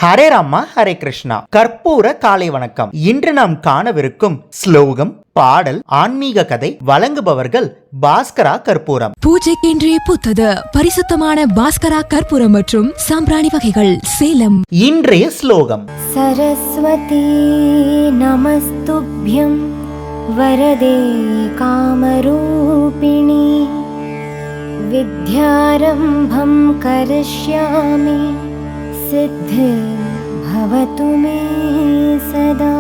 ஹரே ராமா ஹரே கிருஷ்ணா. கற்பூர காலை வணக்கம். இன்று நாம் காணவிருக்கும் ஸ்லோகம், பாடல், ஆன்மீக கதை வழங்குபவர்கள் பாஸ்கரா கற்பூரம். பூஜைக்கென்றே புத்தது பரிசுத்தமான பாஸ்கரா கற்பூரம் மற்றும் சாம்பிராணி வகைகள், சேலம். இன்றைய ஸ்லோகம்: சரஸ்வதி நமஸ்துப்யம் வரதே காமரூபிணி வித்யாரம்பம் கரிஷ்யாமி சித்தி பவது மே சதா.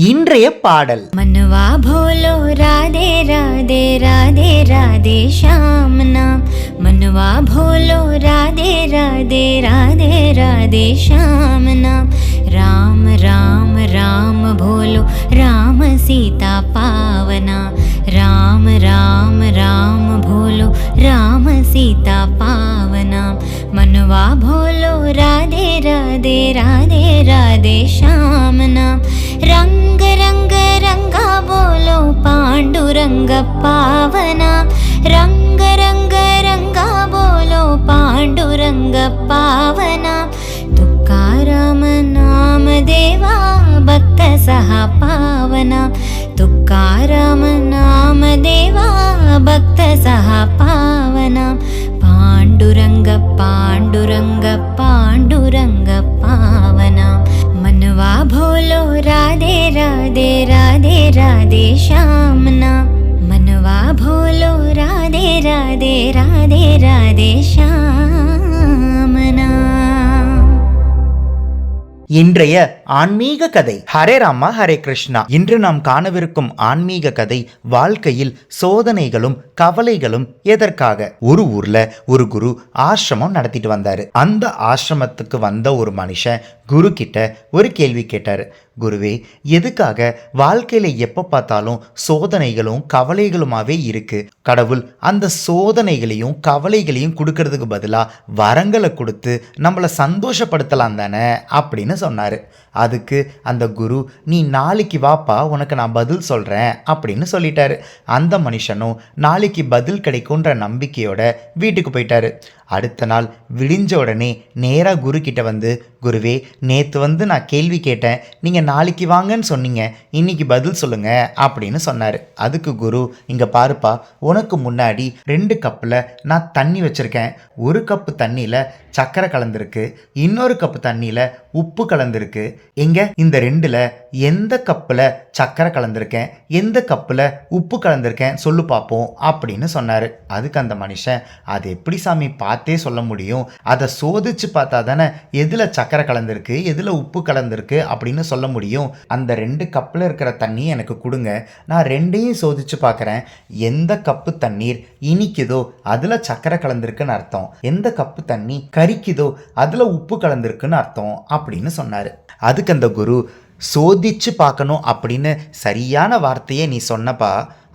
இன்றைய பாடல்: मनवा भोलो राधे राधे राधे राधे श्याम नाम. मनवा भोलो राधे राधे राधे राधे श्याम नाम. राम राम राम भोलो राम सीता पावना. राम राम राम भोलो राम सीता पावना. मनवा भोलो राधे राधे राधे राधे श्याम नाम. रंग रंग रंगा बोलो पांडुरंग पावना. रंग रंग रंगा बोलो पांडुरंग पावना. तुकाराम नाम देवा भक्त सहा पावना. तुकाराम नाम देवा भक्त सहा पावना. पांडुरंग पांडुरंग पांडुरंग पावना. मनवा भोलो राधे राधे राधे राधे श्याम नाम. मनवा भोलो राधे राधे राधे राधे श्याम नाम. இன்றைய ஆன்மீக கதை. ஹரே ராமா ஹரே கிருஷ்ணா. இன்று நாம் காணவிருக்கும் ஆன்மீக கதை, வாழ்க்கையில் சோதனைகளும் கவலைகளும் எதற்காக. ஒரு ஊர்ல ஒரு குரு ஆசிரமம் நடத்திட்டு வந்தாரு. அந்த ஆசிரமத்துக்கு வந்த ஒரு மனுஷன் குரு கிட்ட ஒரு கேள்வி கேட்டாரு. குருவே, எதுக்காக வாழ்க்கையில எப்ப பார்த்தாலும் சோதனைகளும் கவலைகளுமாவே இருக்கு? கடவுள் அந்த சோதனைகளையும் கவலைகளையும் கொடுக்கறதுக்கு பதிலா வரங்களை கொடுத்து நம்மளை சந்தோஷப்படுத்தலாம் தானே அப்படின்னு சொன்னாரு. அதுக்கு அந்த குரு, நீ நாளைக்கு வாப்பா, உனக்கு நான் பதில் சொல்கிறேன் அப்படின்னு சொல்லிட்டாரு. அந்த மனுஷனும் நாளைக்கு பதில் கிடைக்குன்ற நம்பிக்கையோட வீட்டுக்கு போயிட்டாரு. அடுத்த நாள் விடிஞ்ச உடனே நேராக குரு கிட்ட வந்து, குருவே, நேற்று நான் கேள்வி கேட்டேன், நீங்கள் நாளைக்கு வாங்கன்னு சொன்னீங்க, இன்னைக்கு பதில் சொல்லுங்க அப்படின்னு சொன்னார். அதுக்கு குரு, இங்கே பாருப்பா, உனக்கு முன்னாடி 2 கப்பில் நான் தண்ணி வச்சுருக்கேன். ஒரு கப்பு தண்ணியில் சர்க்கரை கலந்துருக்கு, இன்னொரு கப்பு தண்ணியில் உப்பு கலந்துருக்கு. எங்க இந்த 2ல் எந்த கப்பில் சர்க்கரை கலந்துருக்கேன், எந்த கப்பில் உப்பு கலந்துருக்கேன் சொல்லு பார்ப்போம் அப்படின்னு சொன்னார். அதுக்கு அந்த மனுஷன், அது எப்படி சாமி பார்த்தே சொல்ல முடியும்? அதை சோதிச்சு பார்த்தா தானே எதில் சர்க்கரை கலந்துருக்கு எதில் உப்பு கலந்துருக்கு அப்படின்னு சொல்ல முடியும். அந்த 2 கப்பில் இருக்கிற தண்ணி எனக்கு கொடுங்க, நான் 2ஐயும் சோதிச்சு பார்க்குறேன். எந்த கப்பு தண்ணீர் இனிக்குதோ அதில் சர்க்கரை கலந்துருக்குன்னு அர்த்தம், எந்த கப்பு தண்ணி கரிக்குதோ அதில் உப்பு கலந்துருக்குன்னு அர்த்தம் அப்படின்னு சொன்னார். அதுக்கு அந்த குரு, சோதிச்சு பார்க்கணும் அப்படின்னு சரியான வார்த்தையை நீ சொன்னப்பா,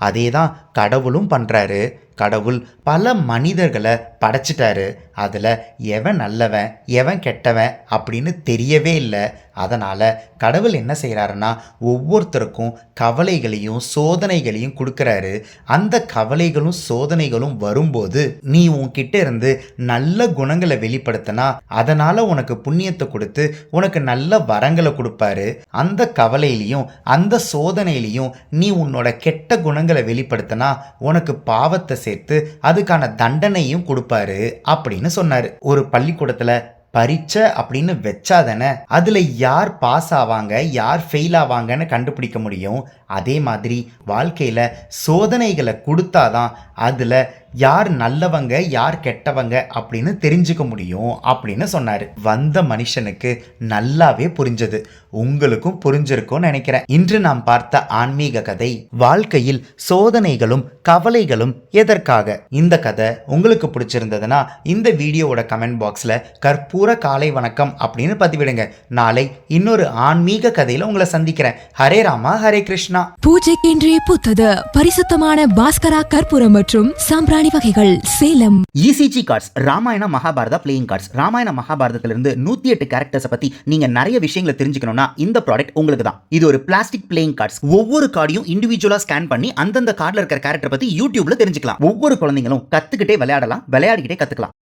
அதே தான் கடவுளும் பண்ணுறாரு. கடவுள் பல மனிதர்களை படைச்சிட்டாரு. அதில் எவன் நல்லவன் எவன் கெட்டவன் அப்படின்னு தெரியவே இல்லை. அதனால் கடவுள் என்ன செய்கிறாருன்னா, ஒவ்வொருத்தருக்கும் கவலைகளையும் சோதனைகளையும் கொடுக்குறாரு. அந்த கவலைகளும் சோதனைகளும் வரும்போது நீ உன்கிட்ட இருந்து நல்ல குணங்களை வெளிப்படுத்தினா அதனால் உனக்கு புண்ணியத்தை கொடுத்து உனக்கு நல்ல வரங்களை கொடுப்பாரு. அந்த கவலையிலையும் அந்த சோதனையிலையும் நீ உன்னோட கெட்ட குணங்களை வெளிப்படுத்தினா உனக்கு பாவத்தை சேர்த்து அதுக்கான தண்டனையும் கொடுப்பாரு அப்படின்னு சொன்னாரு. ஒரு பள்ளிக்கூடத்துல பரீட்சை அப்படின்னு வச்சாதானே அதில் யார் பாஸ் ஆவாங்க யார் ஃபெயில் ஆவாங்கன்னு கண்டுபிடிக்க முடியும். அதே மாதிரி வாழ்க்கையில் சோதனைகளை கொடுத்தாதான் அதில் யார் நல்லவங்க யார் கெட்டவங்க அப்படின்னு தெரிஞ்சுக்க முடியும் அப்படின்னு சொன்னார். வந்த மனுஷனுக்கு நல்லாவே புரிஞ்சது, உங்களுக்கும் புரிஞ்சிருக்கும்னு நினைக்கிறேன். இன்று நாம் பார்த்த ஆன்மீக கதை, வாழ்க்கையில் சோதனைகளும் கவலைகளும் எதற்காக. இந்த கதை உங்களுக்கு பிடிச்சிருந்ததுன்னா இந்த வீடியோவோட கமெண்ட் பாக்ஸில் கற்பூர காலை வணக்கம் அப்படின்னு பதிவிடுங்க. நாளை இன்னொரு ஆன்மீக கதையில உங்களை சந்திக்கிறேன். ஹரே ராமா ஹரே கிருஷ்ணா. பூஜைக்கென்றே புத்தது பரிசுத்தமான பாஸ்கரா கற்பூரம் மற்றும் சாம்பிராணி வகைகள், Salem. ECG cards, Ramayana Mahabharata playing cards. Ramayana மகாபாரதத்திலிருந்து 108 கேரக்டர்ஸ் பத்தி நீங்க நிறைய விஷயங்களை தெரிஞ்சுக்கணும்னா இந்த ப்ராடக்ட் உங்களுக்கு தான். இது ஒரு பிளாஸ்டிக் பிளேயிங் கார்ட்ஸ். ஒவ்வொரு கார்டையும் இண்டிவிஜுவலா ஸ்கேன் பண்ணி அந்தந்த கார்டுல இருக்கிற கேரக்டர் பத்தி யூடியூப்ல தெரிஞ்சுக்கலாம். ஒவ்வொரு குழந்தைங்களும் கத்துக்கிட்டே விளையாடலாம், விளையாடிக்கிட்டே கத்துக்கலாம்.